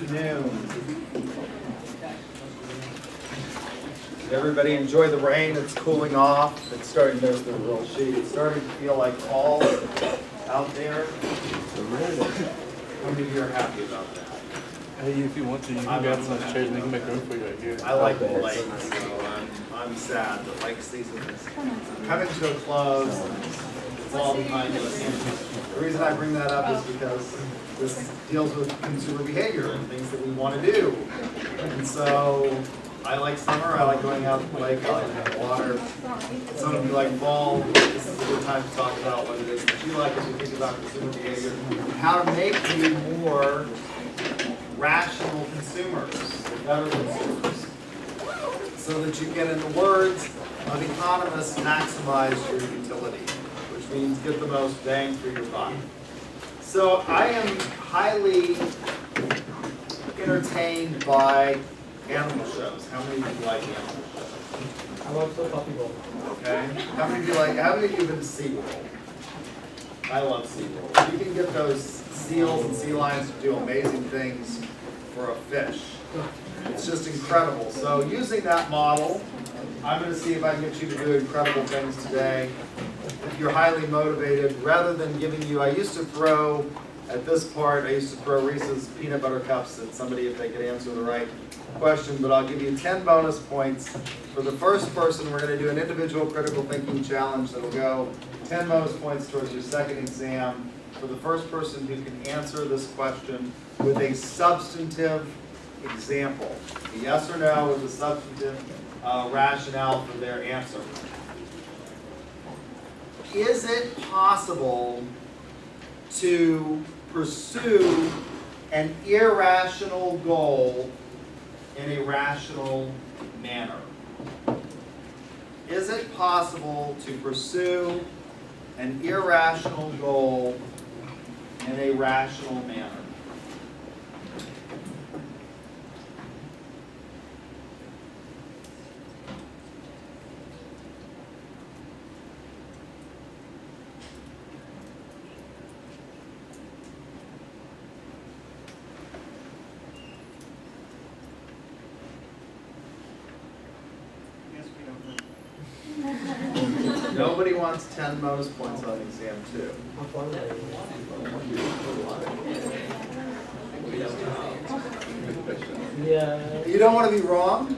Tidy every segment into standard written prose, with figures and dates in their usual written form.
afternoon. Did everybody enjoy the rain? It's cooling off. It's starting, there's the real sheet. It's starting to feel like fall out there. How many of you are happy about that? Hey, if you want to, you can grab some chairs and we can make room for you right here. I like the lake, so I'm sad that lake season is coming to a close. It's all behind us. The reason I bring that up is because this deals with consumer behavior and things that we want to do. And so I like summer, I like going out to the lake, I like having water. Some of you like fall. This is a good time to talk about what it is that you like as you think about consumer behavior and how to make you more rational consumers, better consumers, so that you can, in the words of economists, maximize your utility, which means get the most bang for your buck. So I am highly entertained by animal shows. How many of you like animal shows? I love the puppy bowl. Okay. How many of you have been to SeaWorld? I love SeaWorld. You can get those seals and sea lions to do amazing things for a fish. It's just incredible. So using that model, I'm going to see if I can get you to do incredible things today. If you're highly motivated, rather than giving you, I used to throw Reese's peanut butter cups at somebody if they could answer the right question, but I'll give you 10 bonus points. For the first person, we're going to do an individual critical thinking challenge that'll go 10 bonus points towards your second exam. For the first person who can answer this question with a substantive example, a yes or no with a substantive rationale for their answer. Is it possible to pursue an irrational goal in a rational manner? Is it possible to pursue an irrational goal in a rational manner? Nobody wants 10 bonus points on exam 2. Yeah. You don't want to be wrong?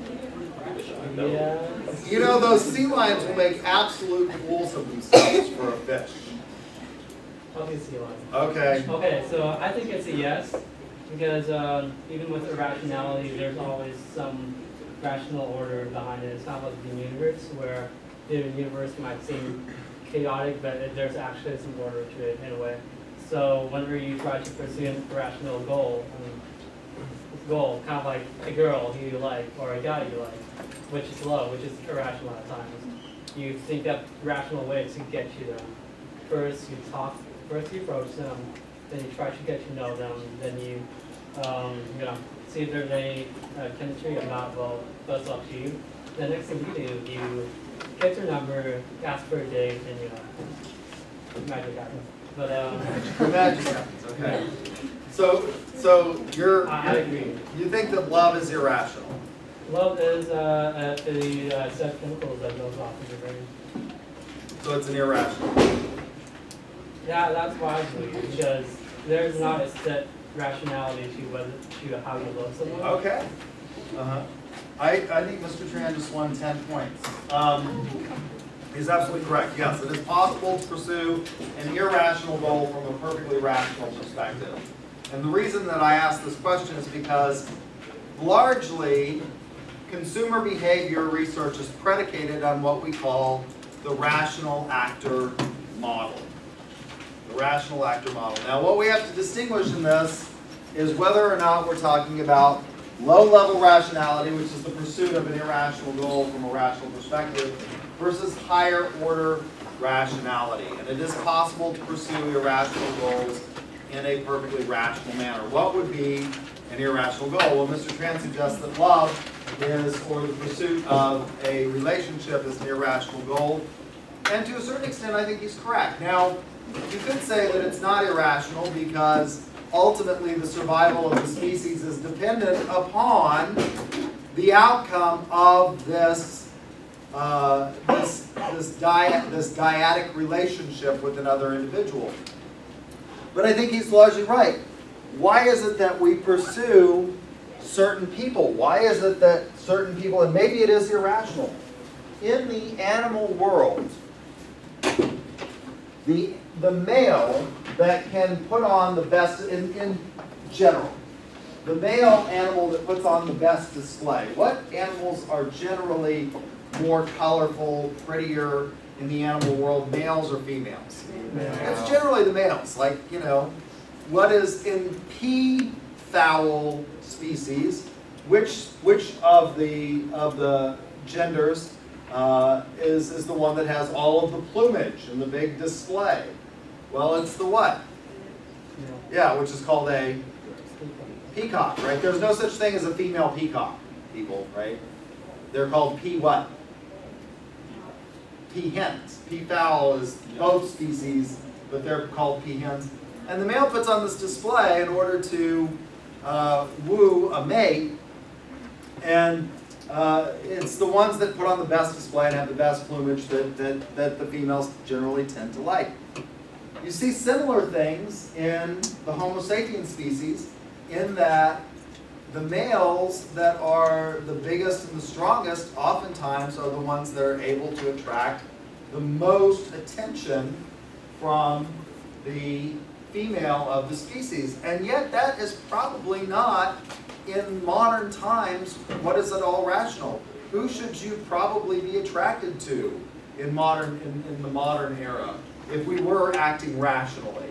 Yeah. You know, those sea lions will make absolute fools of themselves for a fish. Puppy sea lion. Okay. Okay, so I think it's a yes, because even with irrationality, there's always some rational order behind it. It's not like the universe, where the universe might seem chaotic, but there's actually some order to it in a way. So whenever you try to pursue an irrational goal, kind of like a girl who you like or a guy you like, which is low, which is irrational at times, you think that rational way to get you there. First you approach them, then you try to get to know them, then you see if there's any chemistry or not. Well, that's up to you. The next thing you do, you get their number, ask for a date, and magic happens. But Magic happens, okay. So I agree. you think that love is irrational? Love is the set of chemicals that goes off in your brain. So it's an irrational. Yeah, that's why I believe, because there's not a set rationality to how you love someone. Okay. I think Mr. Tran just won 10 points. He's absolutely correct. Yes, it is possible to pursue an irrational goal from a perfectly rational perspective. And the reason that I ask this question is because largely consumer behavior research is predicated on what we call the rational actor model. The rational actor model. Now, what we have to distinguish in this is whether or not we're talking about low-level rationality, which is the pursuit of an irrational goal from a rational perspective, versus higher-order rationality. And it is possible to pursue irrational goals in a perfectly rational manner. What would be an irrational goal? Well, Mr. Tran suggests that love is, or the pursuit of a relationship is an irrational goal. And to a certain extent, I think he's correct. Now, you could say that it's not irrational because ultimately the survival of the species is dependent upon the outcome of this dyadic relationship with another individual. But I think he's largely right. Why is it that we pursue certain people? Why is it that certain people, and maybe it is irrational, in the animal world, the male that can put on the best, in general, the male animal that puts on the best display, what animals are generally more colorful, prettier in the animal world, males or females? It's generally the males. Like, you know, what is in peafowl species, which of the genders is the one that has all of the plumage and the big display? Well, it's the what? Yeah, which is called a peacock, right? There's no such thing as a female peacock, people, right? They're called pea what? Peahens. Peafowl is both species, but they're called peahens. And the male puts on this display in order to woo a mate, and it's the ones that put on the best display and have the best plumage that the females generally tend to like. You see similar things in the Homo sapiens species, in that the males that are the biggest and the strongest oftentimes are the ones that are able to attract the most attention from the female of the species. And yet that is probably not, in modern times, what is at all rational? Who should you probably be attracted to in the modern era if we were acting rationally?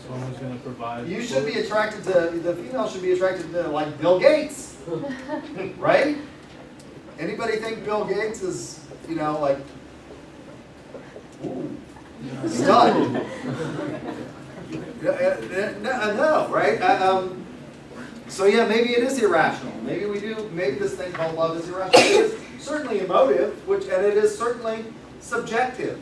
Someone's going to provide. You should be attracted to, the female should be attracted to, like, Bill Gates, right? Anybody think Bill Gates is, you know, like, ooh, stud? No, right? So yeah, maybe it is irrational. Maybe maybe this thing called love is irrational. It is certainly emotive, and it is certainly subjective.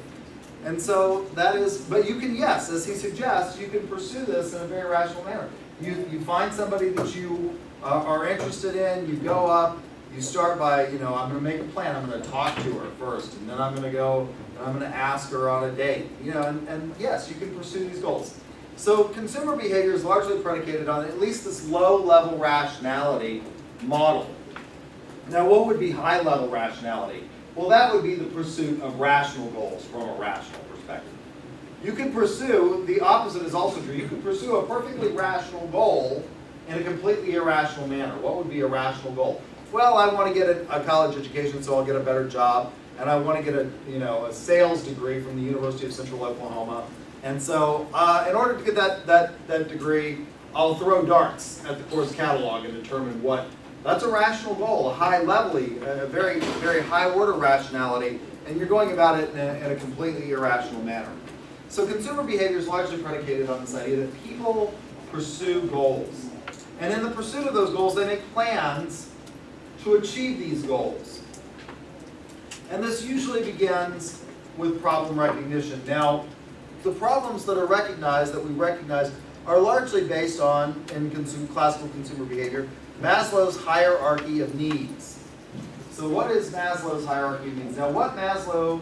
And so that is, but you can, yes, as he suggests, you can pursue this in a very rational manner. You find somebody that you are interested in, you go up, you start by, you know, I'm going to make a plan, I'm going to talk to her first, and then I'm going to go, and I'm going to ask her on a date. You know, and yes, you can pursue these goals. So consumer behavior is largely predicated on at least this low-level rationality model. Now, what would be high-level rationality? Well, that would be the pursuit of rational goals from a rational perspective. You can pursue, the opposite is also true, you can pursue a perfectly rational goal in a completely irrational manner. What would be a rational goal? Well, I want to get a college education so I'll get a better job, and I want to get a sales degree from the University of Central Oklahoma. And so in order to get that degree, I'll throw darts at the course catalog and determine what. That's a rational goal, a high level, a very, very high order rationality, and you're going about it in a completely irrational manner. So consumer behavior is largely predicated on this idea that people pursue goals. And in the pursuit of those goals, they make plans to achieve these goals. And this usually begins with problem recognition. Now, the problems that are recognized, that we recognize, are largely based on, in classical consumer behavior, Maslow's hierarchy of needs. So what is Maslow's hierarchy of needs? Now, what Maslow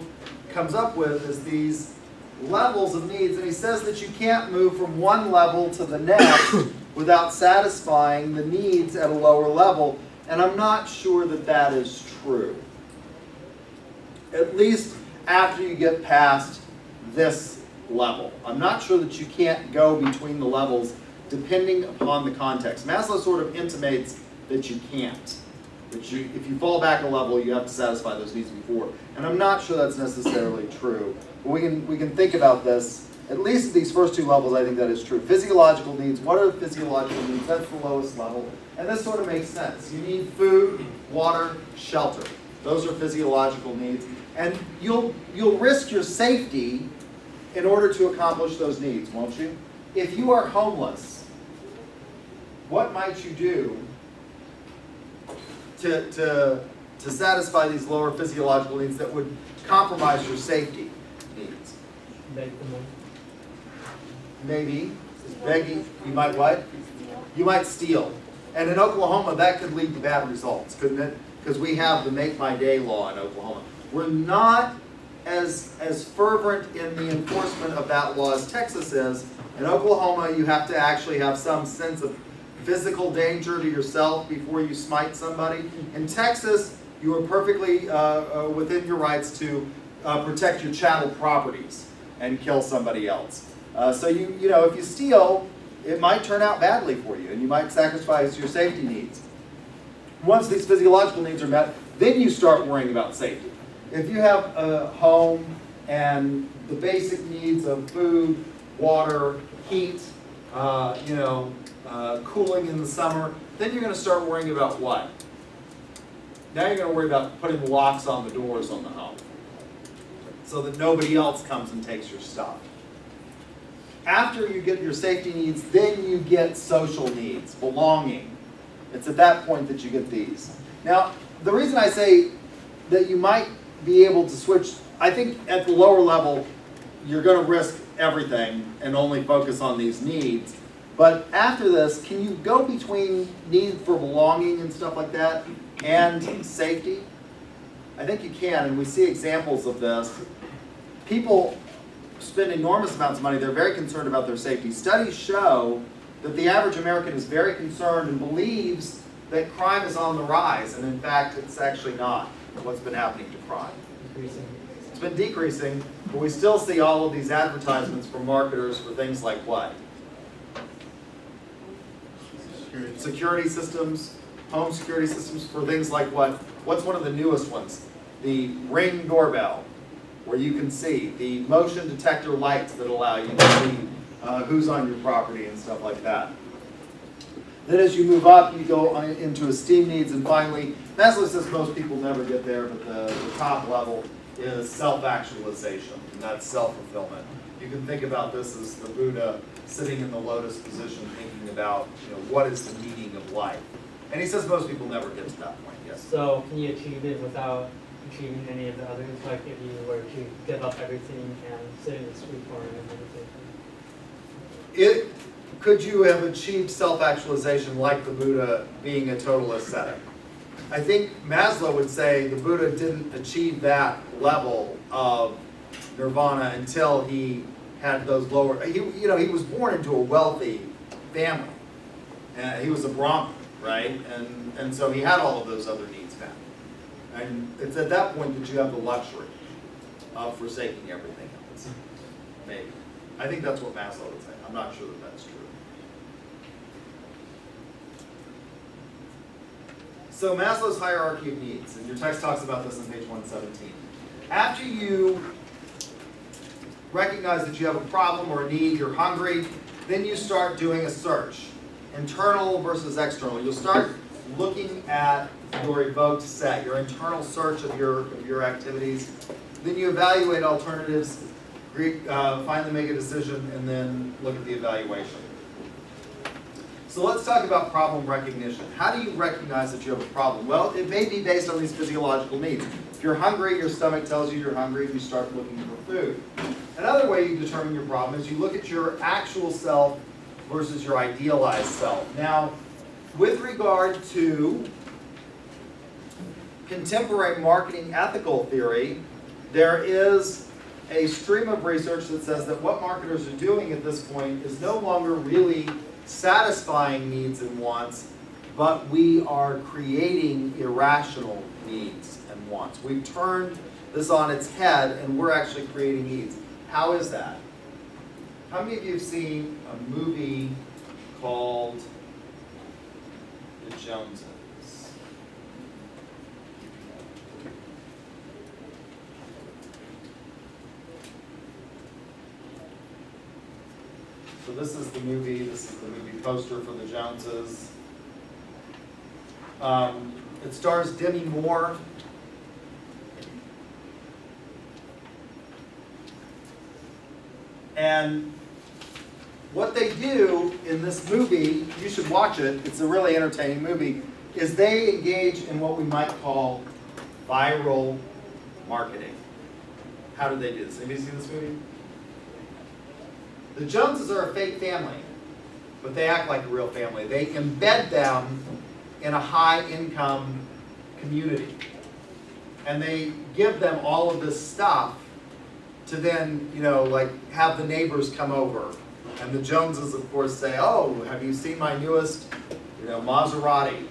comes up with is these levels of needs, and he says that you can't move from one level to the next without satisfying the needs at a lower level, and I'm not sure that that is true. At least after you get past this level. I'm not sure that you can't go between the levels depending upon the context. Maslow sort of intimates that you can't. That if you fall back a level, you have to satisfy those needs before. And I'm not sure that's necessarily true. But we can think about this. At least these first two levels, I think that is true. Physiological needs. What are the physiological needs? That's the lowest level. And this sort of makes sense. You need food, water, shelter. Those are physiological needs. And you'll risk your safety in order to accomplish those needs, won't you? If you are homeless, what might you do to satisfy these lower physiological needs that would compromise your safety needs? Beg for money. maybe, is begging, you might what? You might steal. And in Oklahoma, that could lead to bad results, couldn't it? Because we have the Make My Day law in Oklahoma. We're not as fervent in the enforcement of that law as Texas is. In Oklahoma, you have to actually have some sense of physical danger to yourself before you smite somebody. In Texas, you are perfectly within your rights to protect your chattel properties and kill somebody else. So you know, if you steal, it might turn out badly for you, and you might sacrifice your safety needs. Once these physiological needs are met, then you start worrying about safety. If you have a home and the basic needs of food, water, heat, cooling in the summer, then you're going to start worrying about what? Now you're going to worry about putting locks on the doors on the home so that nobody else comes and takes your stuff. After you get your safety needs, then you get social needs, belonging. It's at that point that you get these. Now, the reason I say that you might be able to switch, I think at the lower level, you're going to risk everything and only focus on these needs. But after this, can you go between need for belonging and stuff like that and safety? I think you can, and we see examples of this. People spend enormous amounts of money. They're very concerned about their safety. Studies show that the average American is very concerned and believes that crime is on the rise, and in fact, it's actually not what's been happening to crime. It's been decreasing, but we still see all of these advertisements from marketers for things like what? Security systems, home security systems, for things like what? What's one of the newest ones? The Ring doorbell, where you can see the motion detector lights that allow you to see who's on your property and stuff like that. Then as you move up, you go into esteem needs, and finally, Maslow says most people never get there, but the top level is self-actualization, and that's self-fulfillment. You can think about this as the Buddha sitting in the lotus position thinking about, what is the meaning of life. And he says most people never get to that point, yes. So can you achieve it without achieving any of the others? Like if you were to give up everything and sit in the street corner and meditate? Could you have achieved self-actualization like the Buddha being a total ascetic? I think Maslow would say the Buddha didn't achieve that level of nirvana until he had those lower. He was born into a wealthy family. He was a Brahmin, right? And so he had all of those other needs met. And it's at that point that you have the luxury of forsaking everything else. Maybe. I think that's what Maslow would say. I'm not sure that that's true. So Maslow's hierarchy of needs, and your text talks about this on page 117. After you recognize that you have a problem or a need, you're hungry, then you start doing a search. Internal versus external. You'll start looking at your evoked set, your internal search of your activities. Then you evaluate alternatives, finally make a decision, and then look at the evaluation. So let's talk about problem recognition. How do you recognize that you have a problem? Well, it may be based on these physiological needs. If you're hungry, your stomach tells you you're hungry, and you start looking for food. Another way you determine your problem is you look at your actual self versus your idealized self. Now, with regard to contemporary marketing ethical theory, there is a stream of research that says that what marketers are doing at this point is no longer really satisfying needs and wants, but we are creating irrational needs and wants. We've turned this on its head, and we're actually creating needs. How is that? How many of you have seen a movie called The Joneses? So this is the movie poster for The Joneses. It stars Demi Moore. And what they do in this movie, you should watch it, it's a really entertaining movie, is they engage in what we might call viral marketing. How do they do this? Anybody seen this movie? The The Joneses are a fake family, but they act like a real family. They embed them in a high-income community. And they give them all of this stuff to then, like have the neighbors come over. And the Joneses, of course, say, oh, have you seen my newest, Maserati?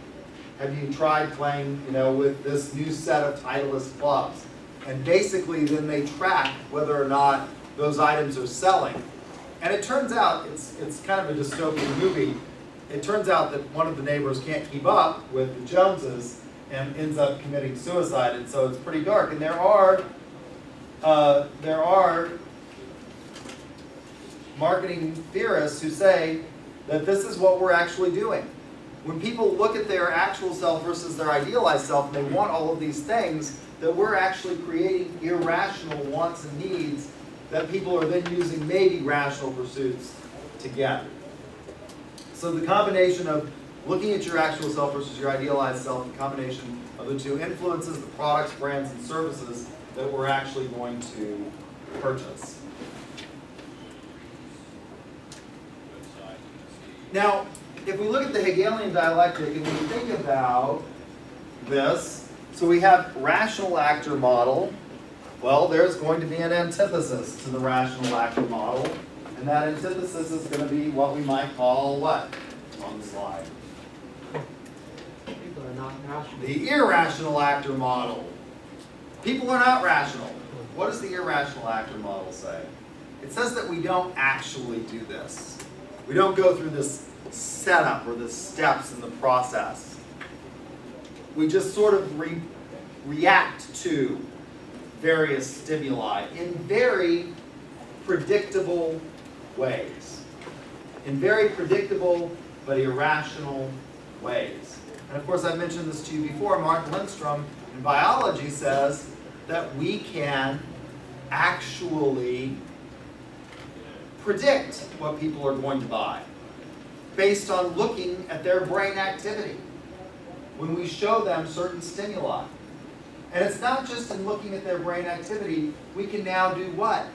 Have you tried playing, with this new set of Titleist clubs? And basically then they track whether or not those items are selling. And it turns out, it's kind of a dystopian movie. It turns out that one of the neighbors can't keep up with the Joneses and ends up committing suicide, and so it's pretty dark. And there are marketing theorists who say that this is what we're actually doing. When people look at their actual self versus their idealized self, and they want all of these things, that we're actually creating irrational wants and needs that people are then using maybe rational pursuits to get. So the combination of looking at your actual self versus your idealized self, the combination of the two influences the products, brands, and services that we're actually going to purchase. Now, if we look at the Hegelian dialectic and we think about this, so we have rational actor model. Well, there's going to be an antithesis to the rational actor model, and that antithesis is going to be what we might call what on the slide? People are not rational. The irrational actor model. People are not rational. What does the irrational actor model say? It says that we don't actually do this. We don't go through this setup or the steps in the process. We just sort of react to various stimuli in very predictable ways. In very predictable but irrational ways. And of course, I mentioned this to you before. Mark Lindstrom in biology says that we can actually predict what people are going to buy based on looking at their brain activity when we show them certain stimuli. And it's not just in looking at their brain activity. We can now do what?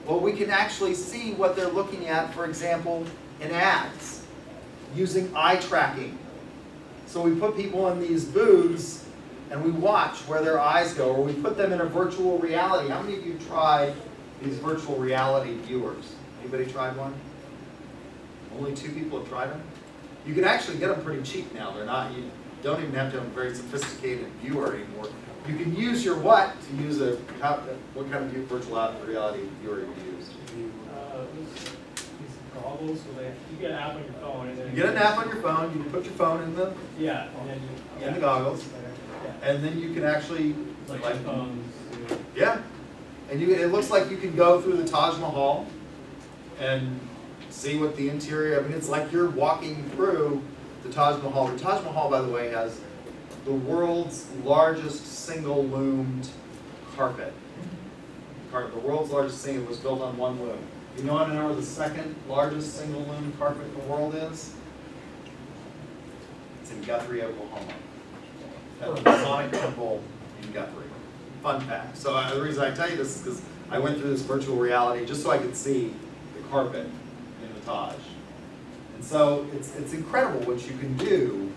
Well, we can actually see what they're looking at, for example, in ads, using eye tracking. So we put people in these booths and we watch where their eyes go, or we put them in a virtual reality. How many of you tried these virtual reality viewers? Anybody tried one? Only 2 people have tried them? You can actually get them pretty cheap now. They're not, you don't even have to have a very sophisticated viewer anymore. You can use your what to use what kind of virtual reality viewer you used? These goggles, so you get an app on your phone. And then You get an app on your phone, you can put your phone in the and then in the goggles, Yeah. and then you can actually Like your phones. yeah, and it looks like you can go through the Taj Mahal and see what the interior. I mean, it's like you're walking through the Taj Mahal. The Taj Mahal, by the way, has the world's largest single loomed carpet. The world's largest single was built on one loom. You know what the second largest single loom carpet in the world is? It's in Guthrie, Oklahoma. At the Masonic Temple in Guthrie. Fun fact. So the reason I tell you this is because I went through this virtual reality just so I could see the carpet in the Taj. And so it's incredible what you can do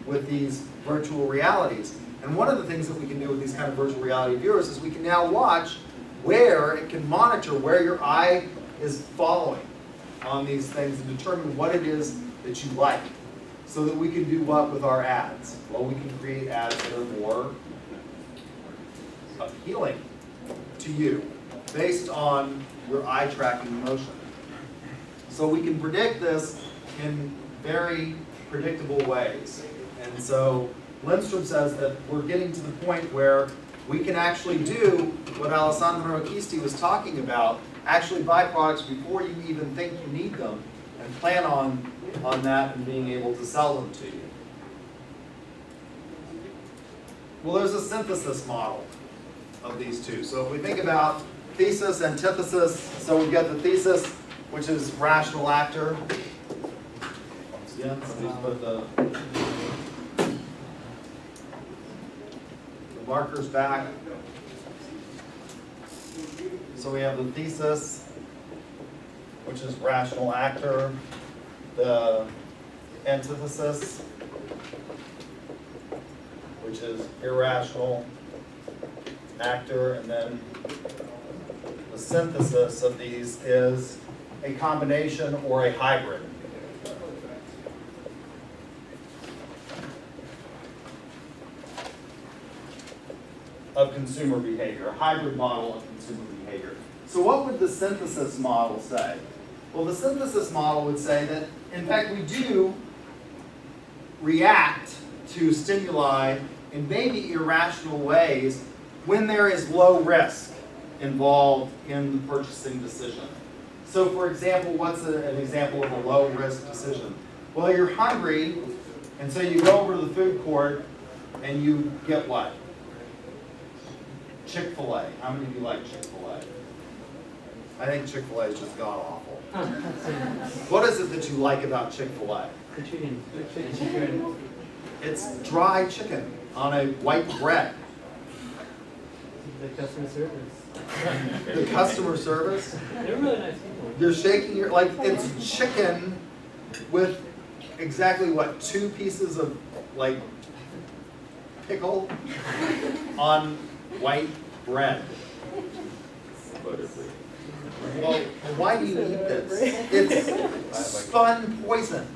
with these virtual realities. And one of the things that we can do with these kind of virtual reality viewers is we can now watch where it can monitor where your eye is following on these things and determine what it is that you like, so that we can do what with our ads? Well, we can create ads that are more appealing to you based on your eye tracking motion. So we can predict this in very predictable ways. And so Lindstrom says that we're getting to the point where we can actually do what Alessandro Acquisti was talking about, actually buy products before you even think you need them, and plan on that and being able to sell them to you. Well, there's a synthesis model of these two. So if we think about thesis, antithesis, so we've got the thesis, which is rational actor. Once again, somebody's put the markers back. So we have the thesis, which is rational actor, the antithesis, which is irrational actor, and then the synthesis of these is a combination or a hybrid. Of consumer behavior, a hybrid model of consumer behavior. So what would the synthesis model say? Well, the synthesis model would say that, in fact, we do react to stimuli in maybe irrational ways when there is low risk involved in the purchasing decision. So for example, what's an example of a low risk decision? Well, you're hungry, and so you go over to the food court and you get what? Chick-fil-A. How many of you like Chick-fil-A? I think Chick-fil-A is just god-awful. What is it that you like about Chick-fil-A? The chicken. It's dry chicken on a white bread. The customer service. The customer service? They're really nice people. You're shaking your, like, it's chicken with exactly what, 2 pieces of, like, pickle on white bread. Well, why do you eat this? It's fun poison.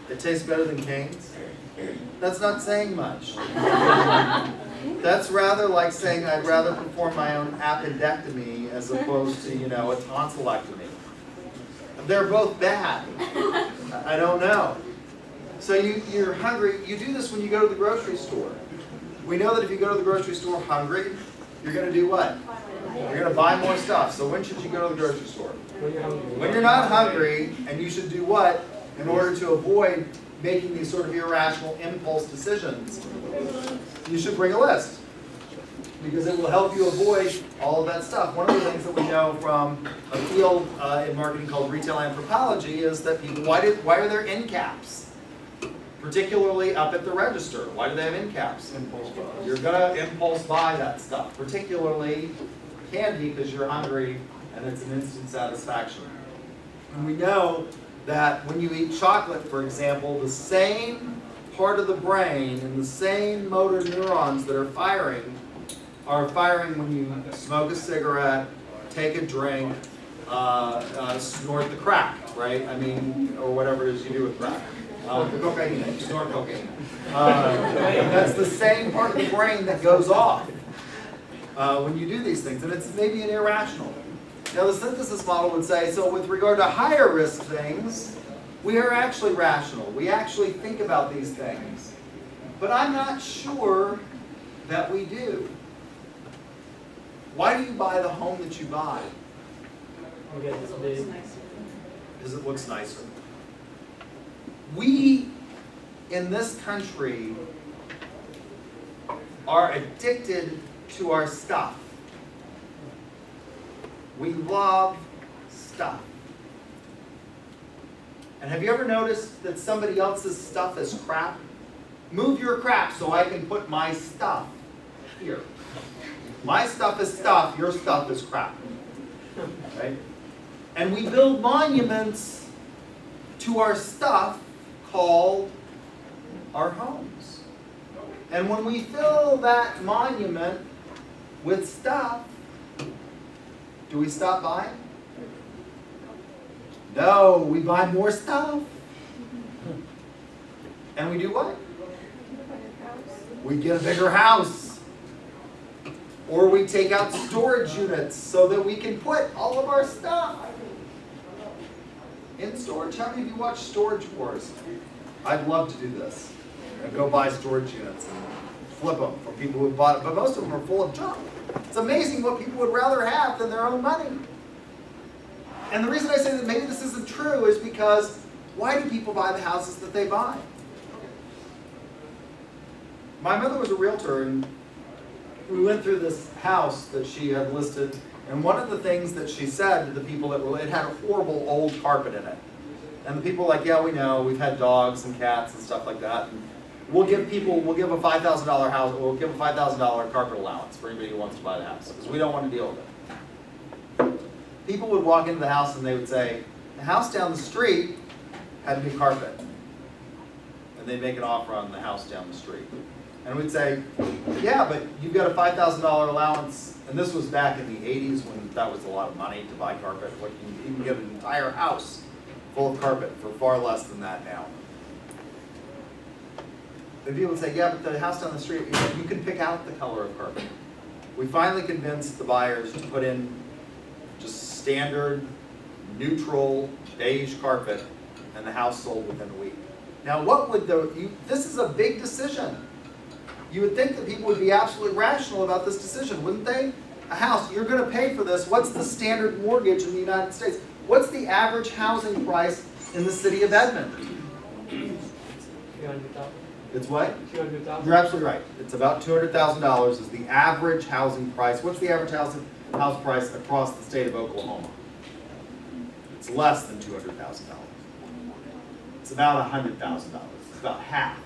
It tastes better than Cane's? That's not saying much. That's rather like saying I'd rather perform my own appendectomy as opposed to, a tonsillectomy. They're both bad. I don't know. So you're hungry. You do this when you go to the grocery store. We know that if you go to the grocery store hungry, you're going to do what? You're going to buy more stuff. So when should you go to the grocery store? When you're not hungry, and you should do what in order to avoid making these sort of irrational impulse decisions? You should bring a list, because it will help you avoid all of that stuff. One of the things that we know from a field in marketing called retail anthropology is that people, why are there end caps? Particularly up at the register. Why do they have end caps? Impulse buys. You're going to impulse buy that stuff, particularly candy, because you're hungry and it's an instant satisfaction. And we know that when you eat chocolate, for example, the same part of the brain and the same motor neurons that are firing when you smoke a cigarette, take a drink, snort the crack, right? I mean, or whatever it is you do with crack. The cocaine, you snort cocaine. That's the same part of the brain that goes off when you do these things, and it's maybe an irrational. Now the synthesis model would say, so with regard to higher risk things, we are actually rational. We actually think about these things. But I'm not sure that we do. Why do you buy the home that you buy? Because it's big. Because it looks nicer. We, in this country, are addicted to our stuff. We love stuff. And have you ever noticed that somebody else's stuff is crap? Move your crap so I can put my stuff here. My stuff is stuff, your stuff is crap. Right? And we build monuments to our stuff called our homes. And when we fill that monument with stuff, do we stop buying? No, we buy more stuff. And we do what? We get a bigger house. Or we take out storage units so that we can put all of our stuff in storage. How many of you watch Storage Wars? I'd love to do this. And go buy storage units and flip them from people who bought it. But most of them are full of junk. It's amazing what people would rather have than their own money. And the reason I say that maybe this isn't true is because why do people buy the houses that they buy? My mother was a realtor, and we went through this house that she had listed, and one of the things that she said to the people that were, it had a horrible old carpet in it. And the people were like, yeah, we know, we've had dogs and cats and stuff like that. And we'll give a $5,000 house, we'll give a $5,000 carpet allowance for anybody who wants to buy the house, because we don't want to deal with it. people would walk into the house and they would say, the house down the street had a new carpet. And they'd make an offer on the house down the street. And we'd say, yeah, but you've got a $5,000 allowance. And this was back in the 80s when that was a lot of money to buy carpet. What, you can get an entire house full of carpet for far less than that now. And people would say, yeah, but the house down the street, you can pick out the color of carpet. We finally convinced the buyers to put in just standard, neutral, beige carpet, and the house sold within a week. Now what would this is a big decision. You would think that people would be absolutely rational about this decision, wouldn't they? A house, you're going to pay for this. What's the standard mortgage in the United States? What's the average housing price in the city of Edmond? 200,000. It's what? 200,000. You're absolutely right. It's about $200,000 is the average housing price. What's the average house price across the state of Oklahoma? It's less than $200,000. It's about $100,000. It's about half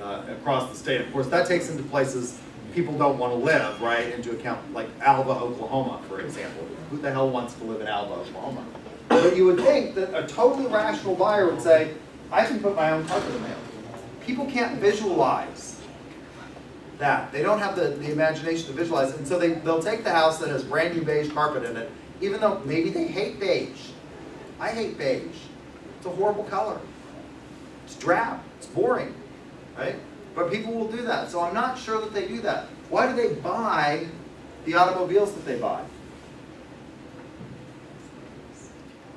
across the state. Of course, that takes into places people don't want to live, right? Into account, like Alva, Oklahoma, for example. Who the hell wants to live in Alva, Oklahoma? But you would think that a totally rational buyer would say, I can put my own carpet in there. People can't visualize that. They don't have the imagination to visualize it. And so they'll take the house that has brand new beige carpet in it, even though maybe they hate beige. I hate beige. It's a horrible color. It's drab. It's boring, right? But people will do that. So I'm not sure that they do that. Why do they buy the automobiles that they buy?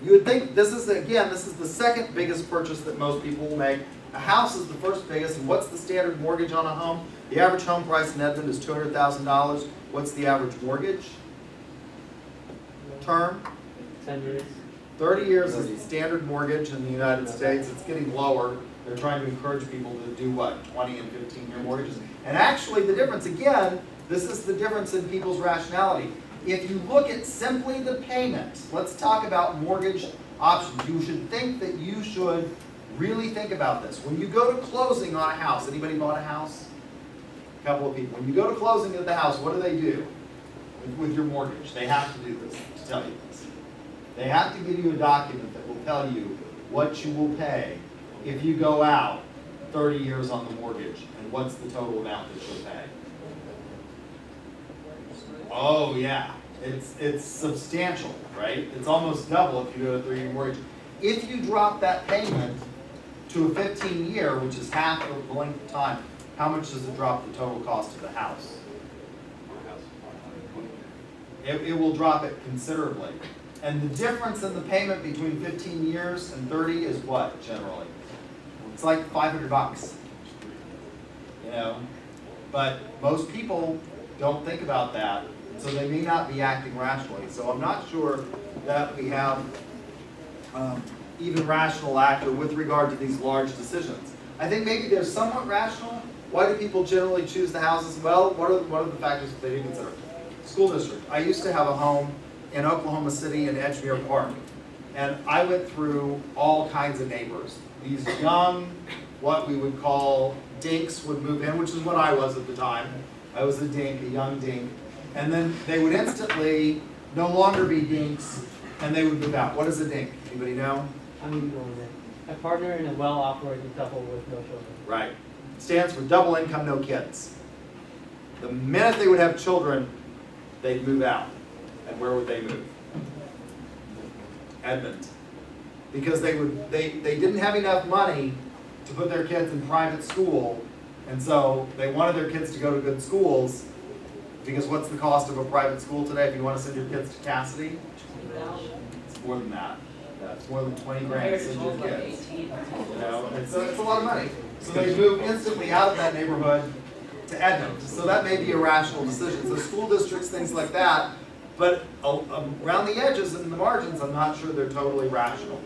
You would think this is the second biggest purchase that most people will make. A house is the first biggest, and what's the standard mortgage on a home? The average home price in Edmond is $200,000. What's the average mortgage term? 10 years. 30 years is the standard mortgage in the United States. It's getting lower. They're trying to encourage people to do what? 20 and 15-year mortgages. And actually the difference, again, this is the difference in people's rationality. If you look at simply the payment, let's talk about mortgage options. You should think that you should really think about this. When you go to closing on a house, anybody bought a house? A couple of people. When you go to closing at the house, what do with your mortgage? They have to do this, to tell you this. They have to give you a document that will tell you what you will pay if you go out 30 years on the mortgage, and what's the total amount that you'll pay. Oh yeah, it's substantial, right? It's almost double if you do a 3-year mortgage. If you drop that payment to a 15-year, which is half of the length of time, how much does it drop the total cost of the house? It will drop it considerably. And the difference in the payment between 15 years and 30 is what, generally? It's like $500, you know? But most people don't think about that, so they may not be acting rationally. So I'm not sure that we have even rational actor with regard to these large decisions. I think maybe they're somewhat rational. Why do people generally choose the houses? Well, what are the factors that they do consider? School district. I used to have a home in Oklahoma City in Edgemere Park, and I went through all kinds of neighbors. These young, what we would call dinks would move in, which is what I was at the time. I was a dink, a young dink. And then they would instantly no longer be dinks, and they would move out. What is a dink? Anybody know? A partner in a well-operating couple with no children. Right. It stands for double income, no kids. The minute they would have children, they'd move out. And where would they move? Edmond. Because they didn't have enough money to put their kids in private school, and so they wanted their kids to go to good schools, because what's the cost of a private school today if you want to send your kids to Cassidy? It's more than that. It's more than 20 grand to send your kids. You know, it's a lot of money. So they move instantly out of that neighborhood to Edmond. So that may be a rational decision. So school districts, things like that, but around the edges and the margins, I'm not sure they're totally rational.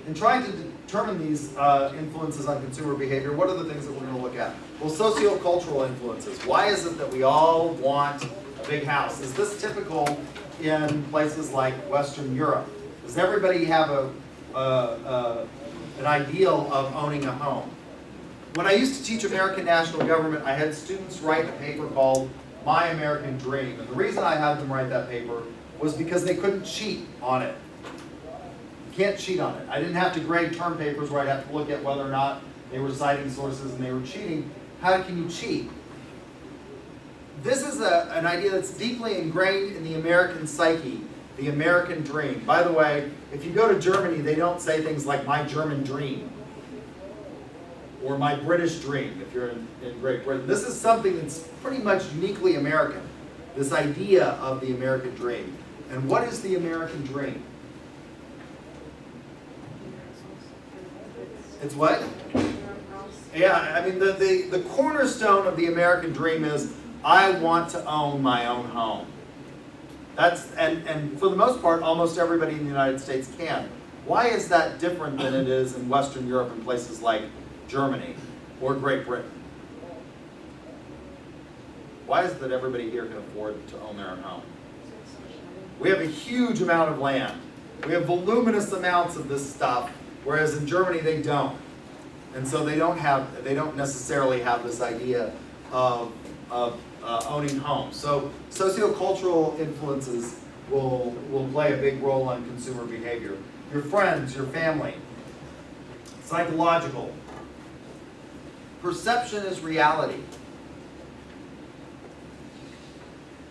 In trying to determine these influences on consumer behavior, what are the things that we're going to look at? Well, socio-cultural influences. Why is it that we all want a big house? Is this typical in places like Western Europe? Does everybody have an ideal of owning a home? When I used to teach American national government, I had students write a paper called My American Dream. And the reason I had them write that paper was because they couldn't cheat on it. You can't cheat on it. I didn't have to grade term papers where I'd have to look at whether or not they were citing sources and they were cheating. How can you cheat? This is an idea that's deeply ingrained in the American psyche, the American dream. By the way, if you go to Germany, they don't say things like my German dream or my British dream if you're in Great Britain. This is something that's pretty much uniquely American, this idea of the American dream. And what is the American dream? It's what? Yeah, I mean, the cornerstone of the American dream is I want to own my own home. That's, and for the most part, almost everybody in the United States can. Why is that different than it is in Western Europe and places like Germany or Great Britain? Why is it that everybody here can afford to own their own home? We have a huge amount of land. We have voluminous amounts of this stuff, whereas in Germany they don't. And so they don't necessarily have this idea of owning homes. So socio-cultural influences will play a big role on consumer behavior. Your friends, your family. Psychological. Perception is reality.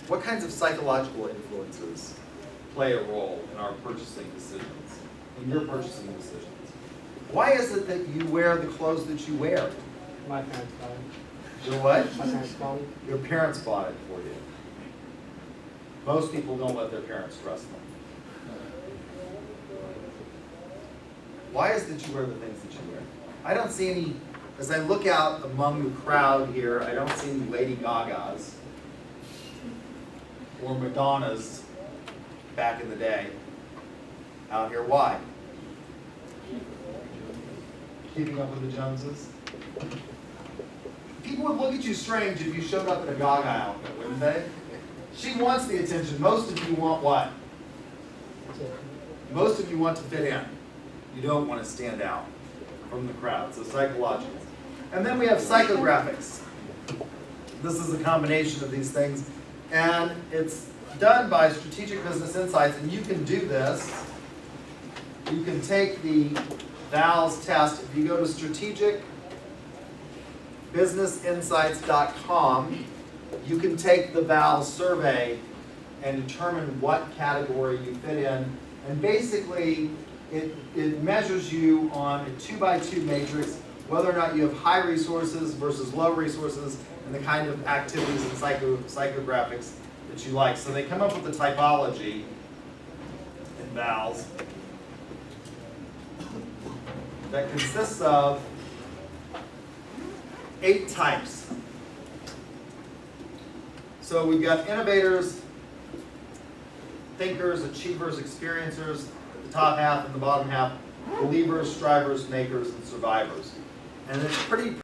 What kinds of psychological influences play a role in our purchasing decisions, in your purchasing decisions? Why is it that you wear the clothes that you wear? My parents bought it. Your what? My parents bought it. Your parents bought it for you. Most people don't let their parents dress them. Why is it that you wear the things that you wear? I don't see any, as I look out among the crowd here, I don't see any Lady Gagas or Madonnas back in the day out here. Why? Keeping up with the Joneses? People would look at you strange if you showed up in a Gaga outfit, wouldn't they? She wants the attention. Most of you want what? Most of you want to fit in. You don't want to stand out from the crowd. So psychological. And then we have psychographics. This is a combination of these things. And it's done by Strategic Business Insights. And you can do this. You can take the VALS test. If you go to strategicbusinessinsights.com, you can take the VALS survey and determine what category you fit in. And basically, it measures you on a 2x2 matrix, whether or not you have high resources versus low resources, and the kind of activities and psychographics that you like. So they come up with a typology in VALS that consists of 8 types. So we've got innovators, thinkers, achievers, experiencers, at the top half and the bottom half, believers, strivers, makers, and survivors. And it's pretty